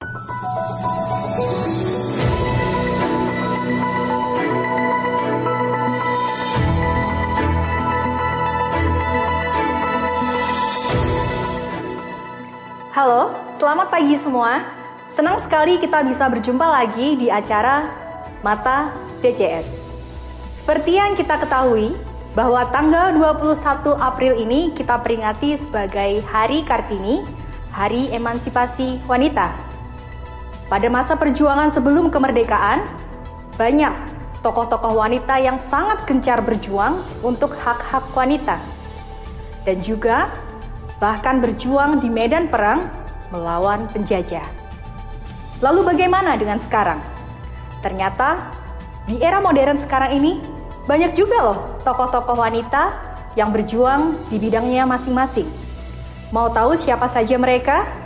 Halo, selamat pagi semua. Senang sekali kita bisa berjumpa lagi di acara Mata DCS. Seperti yang kita ketahui, bahwa tanggal 21 April ini kita peringati sebagai Hari Kartini, Hari Emansipasi Wanita. Pada masa perjuangan sebelum kemerdekaan, banyak tokoh-tokoh wanita yang sangat gencar berjuang untuk hak-hak wanita. Dan juga bahkan berjuang di medan perang melawan penjajah. Lalu bagaimana dengan sekarang? Ternyata di era modern sekarang ini banyak juga loh tokoh-tokoh wanita yang berjuang di bidangnya masing-masing. Mau tahu siapa saja mereka?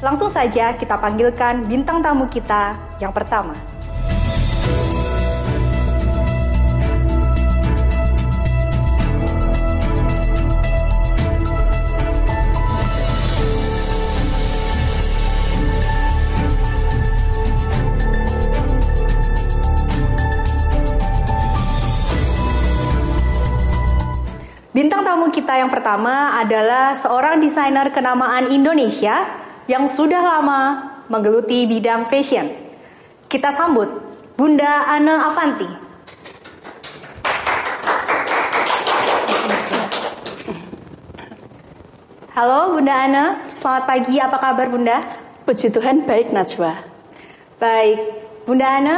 Langsung saja kita panggilkan bintang tamu kita yang pertama. Bintang tamu kita yang pertama adalah seorang desainer kenamaan Indonesia yang sudah lama menggeluti bidang fashion. Kita sambut Bunda Ane Avanti. Halo Bunda Ane, selamat pagi, apa kabar Bunda? Puji Tuhan, baik Najwa. Baik, Bunda Ane,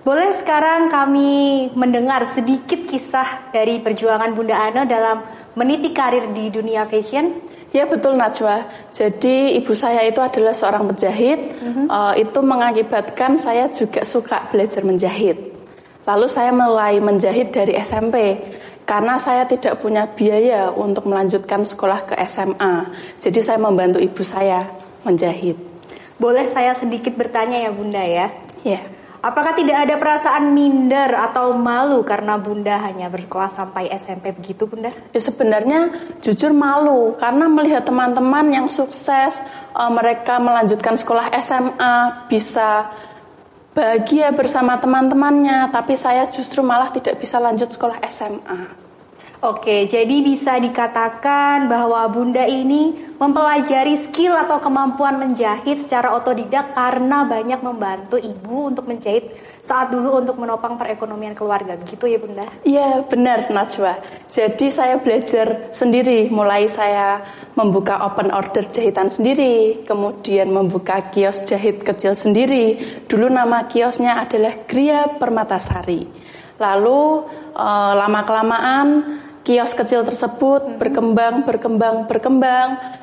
boleh sekarang kami mendengar sedikit kisah dari perjuangan Bunda Ane dalam meniti karir di dunia fashion? Ya betul Najwa, jadi ibu saya itu adalah seorang penjahit, itu mengakibatkan saya juga suka belajar menjahit. Lalu saya mulai menjahit dari SMP, karena saya tidak punya biaya untuk melanjutkan sekolah ke SMA. Jadi saya membantu ibu saya menjahit. Boleh saya sedikit bertanya ya Bunda ya? Ya. Apakah tidak ada perasaan minder atau malu karena Bunda hanya bersekolah sampai SMP begitu Bunda? Ya sebenarnya jujur malu karena melihat teman-teman yang sukses, mereka melanjutkan sekolah SMA, bisa bahagia bersama teman-temannya, tapi saya justru malah tidak bisa lanjut sekolah SMA. Oke, jadi bisa dikatakan bahwa Bunda ini mempelajari skill atau kemampuan menjahit secara otodidak karena banyak membantu ibu untuk menjahit saat dulu untuk menopang perekonomian keluarga. Begitu ya Bunda? Iya benar Najwa. Jadi saya belajar sendiri, mulai saya membuka open order jahitan sendiri, kemudian membuka kios jahit kecil sendiri. Dulu nama kiosnya adalah Gria Permatasari. Lalu lama-kelamaan kios kecil tersebut berkembang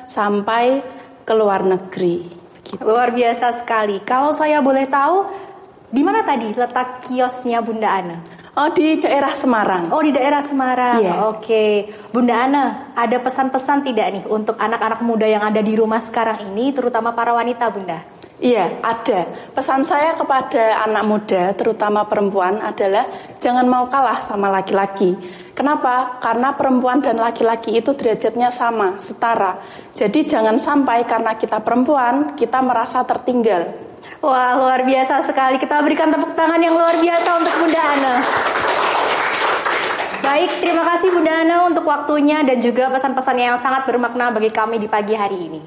sampai ke luar negeri. Gitu. Luar biasa sekali. Kalau saya boleh tahu, di mana tadi letak kiosnya Bunda Ane? Oh, di daerah Semarang. Oh, di daerah Semarang. Yeah. Oke. Bunda Ane, ada pesan-pesan tidak nih untuk anak-anak muda yang ada di rumah sekarang ini, terutama para wanita, Bunda? Iya, ada. Pesan saya kepada anak muda, terutama perempuan, adalah jangan mau kalah sama laki-laki. Kenapa? Karena perempuan dan laki-laki itu derajatnya sama, setara. Jadi jangan sampai karena kita perempuan, kita merasa tertinggal. Wah, luar biasa sekali. Kita berikan tepuk tangan yang luar biasa untuk Bunda Ane. Baik, terima kasih Bunda Ane untuk waktunya dan juga pesan-pesannya yang sangat bermakna bagi kami di pagi hari ini.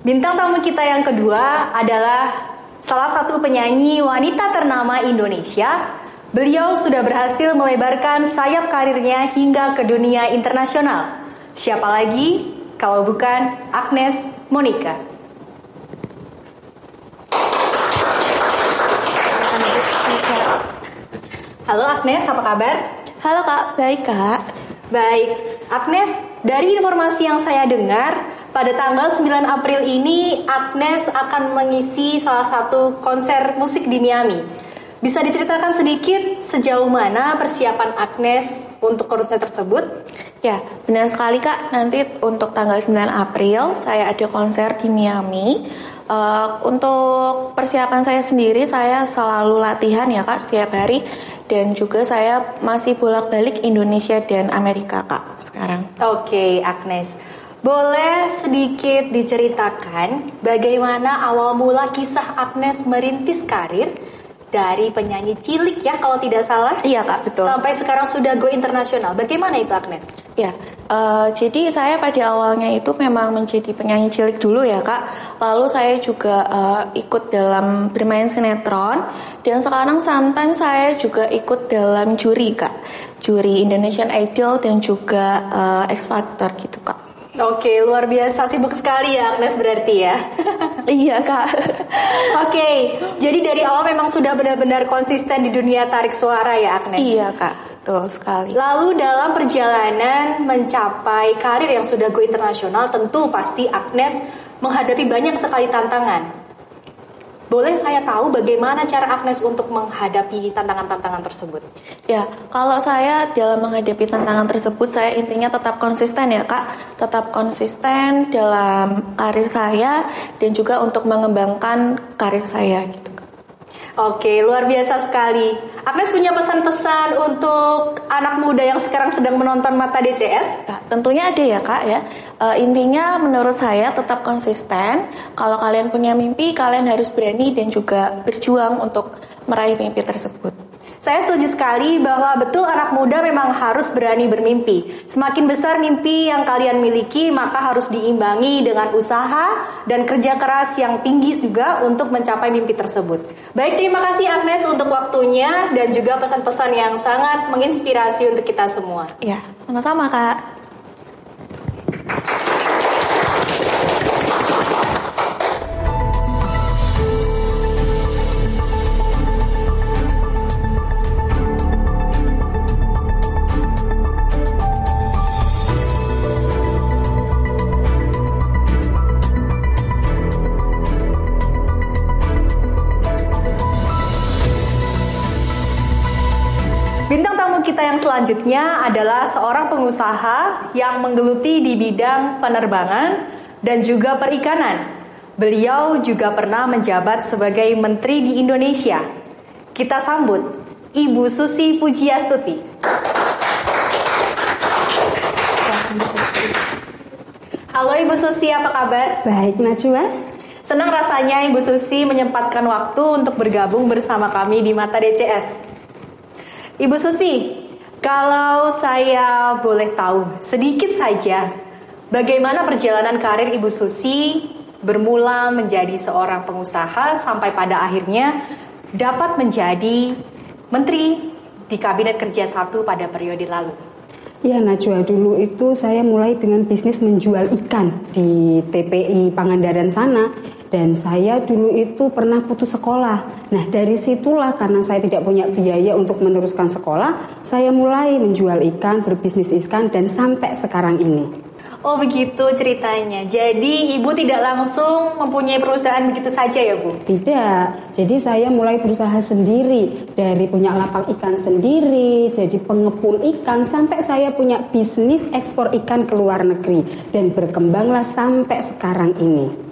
Bintang tamu kita yang kedua adalah salah satu penyanyi wanita ternama Indonesia. Beliau sudah berhasil melebarkan sayap karirnya hingga ke dunia internasional. Siapa lagi kalau bukan Agnes Monica. Halo Agnes, apa kabar? Halo Kak, baik Kak. Baik, Agnes, dari informasi yang saya dengar, pada tanggal 9 April ini Agnes akan mengisi salah satu konser musik di Miami. Bisa diceritakan sedikit sejauh mana persiapan Agnes untuk konser tersebut? Ya, benar sekali Kak. Nanti untuk tanggal 9 April saya ada konser di Miami. Untuk persiapan saya sendiri, saya selalu latihan ya Kak setiap hari. Dan juga saya masih bolak-balik Indonesia dan Amerika Kak sekarang. Oke, Agnes. Boleh sedikit diceritakan bagaimana awal mula kisah Agnes merintis karir dari penyanyi cilik ya kalau tidak salah? Iya Kak, betul. Sampai sekarang sudah go internasional. Bagaimana itu Agnes? Ya, jadi saya pada awalnya itu memang menjadi penyanyi cilik dulu ya Kak. Lalu saya juga ikut dalam bermain sinetron. Dan sekarang sometimes saya juga ikut dalam juri Kak. Juri Indonesian Idol dan juga X Factor gitu Kak. Oke, luar biasa, sibuk sekali ya Agnes berarti ya. Iya Kak. Oke, jadi dari awal memang sudah benar-benar konsisten di dunia tarik suara ya Agnes? Iya Kak, betul sekali. Lalu dalam perjalanan mencapai karir yang sudah go internasional, tentu pasti Agnes menghadapi banyak sekali tantangan. Boleh saya tahu bagaimana cara Agnes untuk menghadapi tantangan-tantangan tersebut? Ya, kalau saya dalam menghadapi tantangan tersebut, saya intinya tetap konsisten ya Kak. Tetap konsisten dalam karir saya dan juga untuk mengembangkan karir saya gitu Kak. Oke, luar biasa sekali. Agnes punya pesan-pesan untuk anak muda yang sekarang sedang menonton Mata DCS? Nah, tentunya ada ya Kak ya. Intinya menurut saya tetap konsisten. Kalau kalian punya mimpi, kalian harus berani dan juga berjuang untuk meraih mimpi tersebut. Saya setuju sekali bahwa betul anak muda memang harus berani bermimpi. Semakin besar mimpi yang kalian miliki, maka harus diimbangi dengan usaha dan kerja keras yang tinggi juga untuk mencapai mimpi tersebut. Baik, terima kasih Agnes untuk waktunya dan juga pesan-pesan yang sangat menginspirasi untuk kita semua. Ya, sama-sama Kak. Bintang tamu kita yang selanjutnya adalah seorang pengusaha yang menggeluti di bidang penerbangan dan juga perikanan. Beliau juga pernah menjabat sebagai menteri di Indonesia. Kita sambut Ibu Susi Pujiastuti. Halo Ibu Susi, apa kabar? Baik Najwa. Senang rasanya Ibu Susi menyempatkan waktu untuk bergabung bersama kami di Mata DCS. Ibu Susi, kalau saya boleh tahu sedikit saja bagaimana perjalanan karir Ibu Susi bermula menjadi seorang pengusaha sampai pada akhirnya dapat menjadi menteri di Kabinet Kerja 1 pada periode lalu. Ya Najwa, dulu itu saya mulai dengan bisnis menjual ikan di TPI Pangandaran sana. Dan saya dulu itu pernah putus sekolah. Nah dari situlah karena saya tidak punya biaya untuk meneruskan sekolah, saya mulai menjual ikan, berbisnis ikan dan sampai sekarang ini. Oh begitu ceritanya. Jadi ibu tidak langsung mempunyai perusahaan begitu saja ya Bu? Tidak. Jadi saya mulai berusaha sendiri. Dari punya lapak ikan sendiri, jadi pengepul ikan, sampai saya punya bisnis ekspor ikan ke luar negeri. Dan berkembanglah sampai sekarang ini.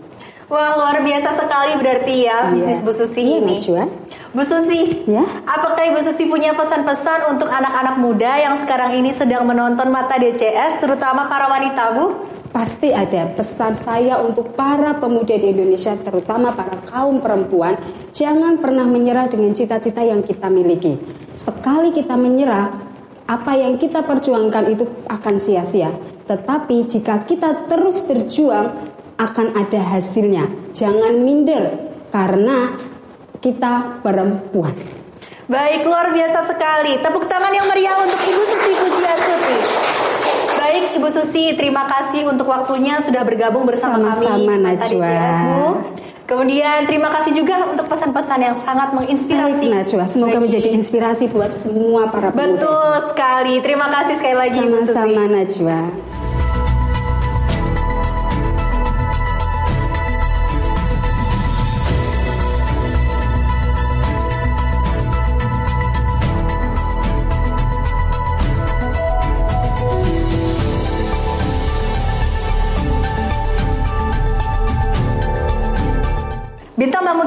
Wah luar biasa sekali berarti ya bisnis Bu Susi ini. Najwa. Bu Susi, ya? Apakah Ibu Susi punya pesan-pesan untuk anak-anak muda yang sekarang ini sedang menonton Mata DCS, terutama para wanita Bu? Pasti ada. Pesan saya untuk para pemuda di Indonesia, terutama para kaum perempuan, jangan pernah menyerah dengan cita-cita yang kita miliki. Sekali kita menyerah, apa yang kita perjuangkan itu akan sia-sia. Tetapi jika kita terus berjuang, akan ada hasilnya. Jangan minder karena kita perempuan. Baik, luar biasa sekali. Tepuk tangan yang meriah untuk Ibu Susi Pujiastuti. Baik Ibu Susi, terima kasih untuk waktunya sudah bergabung bersama kami Mata DCS Bu. Kemudian terima kasih juga untuk pesan-pesan yang sangat menginspirasi. Najwa, semoga menjadi inspirasi buat semua para pemuda. Betul sekali. Terima kasih sekali lagi Ibu Susi. Sama-sama Najwa.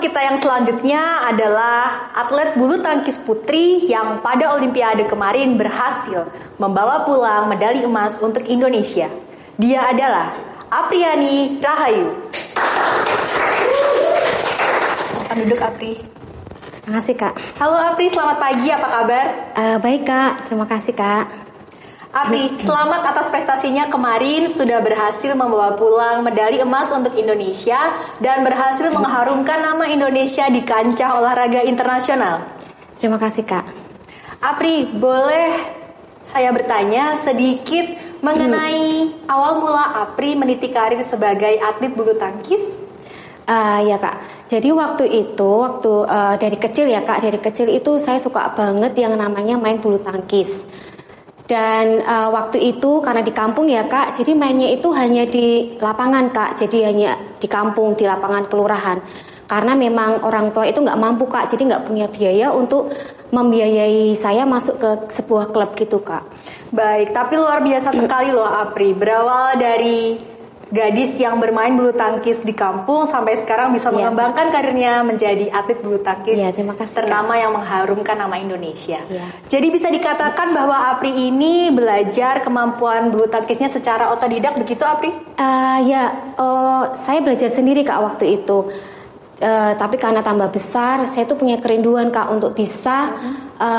kita yang selanjutnya adalah atlet bulu tangkis putri yang pada Olimpiade kemarin berhasil membawa pulang medali emas untuk Indonesia. Dia adalah Apriani Rahayu. Silakan duduk, Apri. Terima kasih, Kak. Halo Apri, selamat pagi, apa kabar? Baik, Kak. Terima kasih, Kak. Apri, selamat atas prestasinya kemarin sudah berhasil membawa pulang medali emas untuk Indonesia dan berhasil mengharumkan nama Indonesia di kancah olahraga internasional. Terima kasih, Kak. Apri, boleh saya bertanya sedikit mengenai awal mula Apri meniti karir sebagai atlet bulu tangkis? Ya, Kak. Jadi waktu dari kecil ya, Kak, dari kecil itu saya suka banget yang namanya main bulu tangkis. Dan waktu itu karena di kampung ya, Kak, jadi mainnya itu hanya di lapangan, Kak. Jadi hanya di kampung, di lapangan kelurahan. Karena memang orang tua itu nggak mampu, Kak. Jadi nggak punya biaya untuk membiayai saya masuk ke sebuah klub gitu, Kak. Baik, tapi luar biasa sekali loh Apri. Berawal dari gadis yang bermain bulu tangkis di kampung sampai sekarang bisa mengembangkan karirnya menjadi atlet bulu tangkis ternama yang mengharumkan nama Indonesia. Jadi bisa dikatakan bahwa Apri ini belajar kemampuan bulu tangkisnya secara otodidak, begitu Apri? Saya belajar sendiri, Kak, waktu itu. Tapi karena tambah besar, saya tuh punya kerinduan, Kak, untuk bisa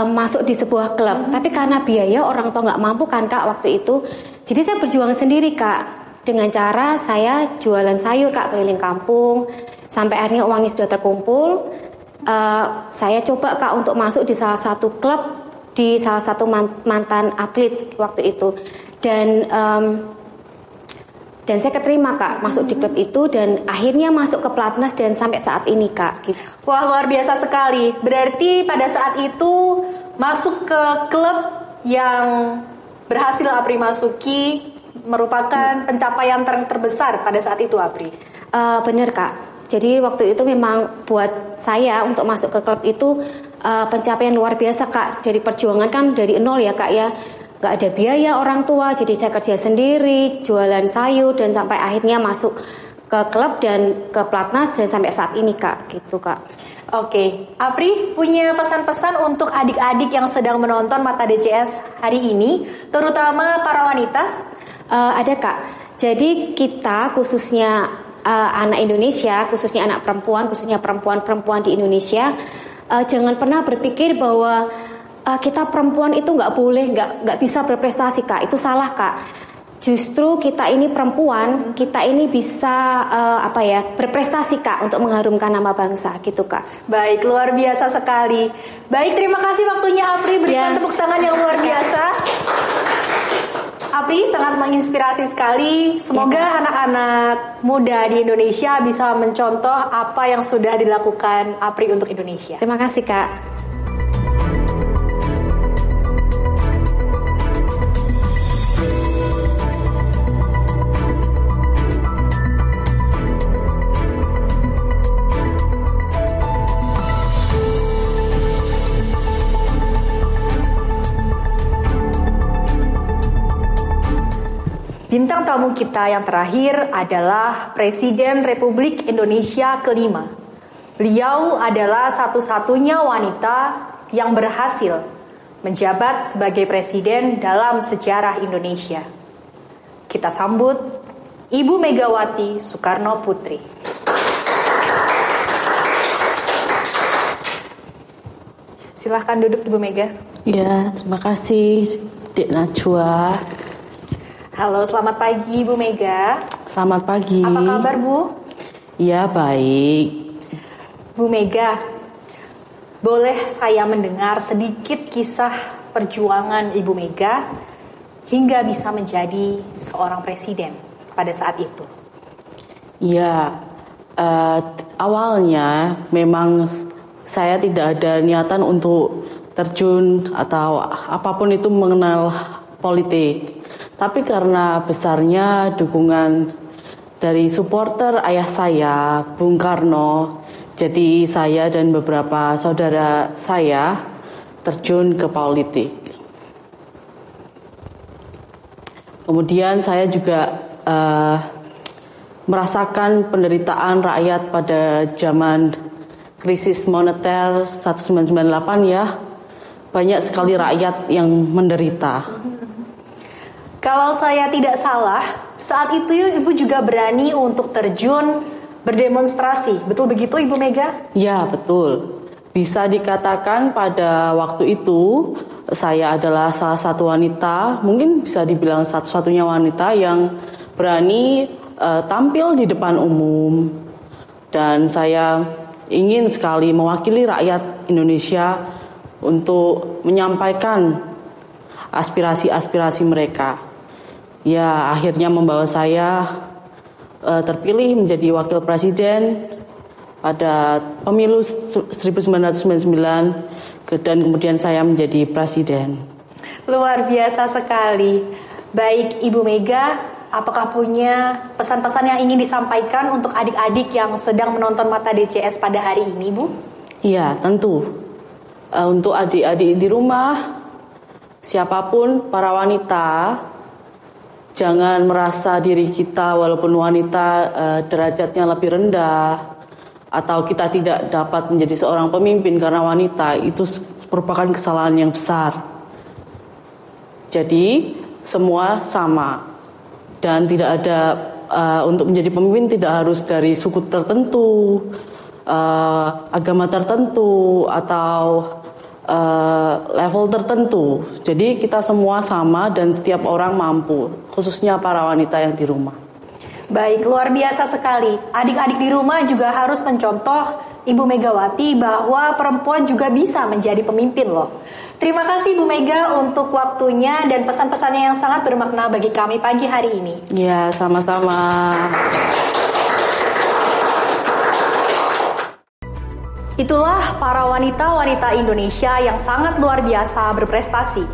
masuk di sebuah klub. Tapi karena biaya orang tua nggak mampu kan, Kak, waktu itu. Jadi saya berjuang sendiri, Kak. Dengan cara saya jualan sayur, Kak, keliling kampung. Sampai akhirnya uangnya sudah terkumpul. Saya coba, Kak, untuk masuk di salah satu klub, di salah satu mantan atlet waktu itu. Dan saya keterima, Kak, masuk di klub itu. Dan akhirnya masuk ke pelatnas dan sampai saat ini, Kak, gitu. Wah, luar biasa sekali. Berarti pada saat itu masuk ke klub yang berhasil Apri masuki merupakan pencapaian terbesar pada saat itu, Apri. Bener, Kak. Jadi waktu itu memang buat saya untuk masuk ke klub itu pencapaian luar biasa, Kak. Dari perjuangan kan dari nol ya, Kak, ya. Gak ada biaya orang tua, jadi saya kerja sendiri, jualan sayur, dan sampai akhirnya masuk ke klub dan ke pelatnas dan sampai saat ini, Kak. Gitu, Kak. Oke, Apri punya pesan-pesan untuk adik-adik yang sedang menonton Mata DCS hari ini, terutama para wanita? Ada, Kak. Jadi kita khususnya anak Indonesia, khususnya anak perempuan, khususnya perempuan-perempuan di Indonesia, jangan pernah berpikir bahwa kita perempuan itu nggak boleh, nggak bisa berprestasi, Kak. Itu salah, Kak. Justru kita ini perempuan, kita ini bisa berprestasi, Kak, untuk mengharumkan nama bangsa, gitu, Kak. Baik, luar biasa sekali. Baik, terima kasih waktunya Apri, berikan tepuk tangan yang luar biasa. Apri sangat menginspirasi sekali. Semoga anak-anak muda di Indonesia bisa mencontoh apa yang sudah dilakukan Apri untuk Indonesia. Terima kasih, Kak. Bintang tamu kita yang terakhir adalah Presiden Republik Indonesia kelima. Beliau adalah satu-satunya wanita yang berhasil menjabat sebagai presiden dalam sejarah Indonesia. Kita sambut Ibu Megawati Soekarno Putri. Silahkan duduk, Ibu Mega. Ya, terima kasih, Dek Najwa. Halo, selamat pagi Bu Mega. Selamat pagi. Apa kabar Bu? Ya, baik. Bu Mega, boleh saya mendengar sedikit kisah perjuangan Ibu Mega hingga bisa menjadi seorang presiden pada saat itu? Ya, awalnya memang saya tidak ada niatan untuk terjun atau apapun itu mengenal politik. Tapi karena besarnya dukungan dari supporter ayah saya, Bung Karno, jadi saya dan beberapa saudara saya terjun ke politik. Kemudian saya juga merasakan penderitaan rakyat pada zaman krisis moneter 1998 ya, banyak sekali rakyat yang menderita. Kalau saya tidak salah, saat itu Ibu juga berani untuk terjun berdemonstrasi. Betul begitu Ibu Mega? Ya, betul. Bisa dikatakan pada waktu itu saya adalah salah satu wanita, mungkin bisa dibilang satu-satunya wanita yang berani tampil di depan umum. Dan saya ingin sekali mewakili rakyat Indonesia untuk menyampaikan aspirasi-aspirasi mereka. Ya, akhirnya membawa saya terpilih menjadi wakil presiden pada pemilu 1999 dan kemudian saya menjadi presiden. Luar biasa sekali. Baik Ibu Mega, apakah punya pesan-pesan yang ingin disampaikan untuk adik-adik yang sedang menonton Mata DCS pada hari ini, Bu? Iya, tentu. Untuk adik-adik di rumah, siapapun para wanita, jangan merasa diri kita walaupun wanita derajatnya lebih rendah atau kita tidak dapat menjadi seorang pemimpin karena wanita. Itu merupakan kesalahan yang besar. Jadi semua sama dan tidak ada untuk menjadi pemimpin tidak harus dari suku tertentu, agama tertentu atau level tertentu. Jadi kita semua sama dan setiap orang mampu, khususnya para wanita yang di rumah. Baik, luar biasa sekali. Adik-adik di rumah juga harus mencontoh Ibu Megawati bahwa perempuan juga bisa menjadi pemimpin loh. Terima kasih Bu Mega untuk waktunya dan pesan-pesannya yang sangat bermakna bagi kami pagi hari ini. Ya, sama-sama. Itulah para wanita-wanita Indonesia yang sangat luar biasa berprestasi.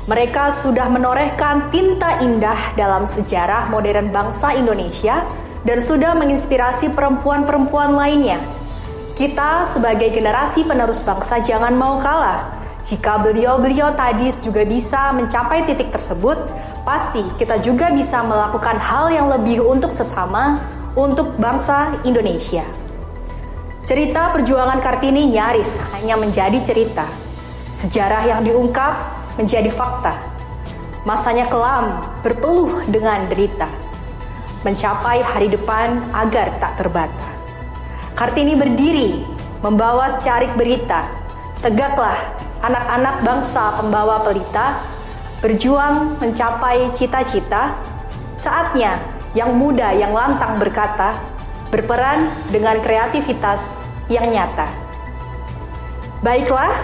Mereka sudah menorehkan tinta indah dalam sejarah modern bangsa Indonesia dan sudah menginspirasi perempuan-perempuan lainnya. Kita sebagai generasi penerus bangsa jangan mau kalah. Jika beliau-beliau tadi juga bisa mencapai titik tersebut, pasti kita juga bisa melakukan hal yang lebih untuk sesama, untuk bangsa Indonesia. Cerita perjuangan Kartini nyaris hanya menjadi cerita. Sejarah yang diungkap menjadi fakta. Masanya kelam, berpeluh dengan derita. Mencapai hari depan agar tak terbata. Kartini berdiri, membawa secarik berita. Tegaklah anak-anak bangsa pembawa pelita, berjuang mencapai cita-cita. Saatnya yang muda yang lantang berkata, berperan dengan kreativitas yang nyata. Baiklah,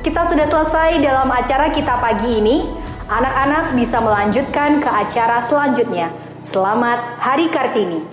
kita sudah selesai dalam acara kita pagi ini. Anak-anak bisa melanjutkan ke acara selanjutnya. Selamat Hari Kartini.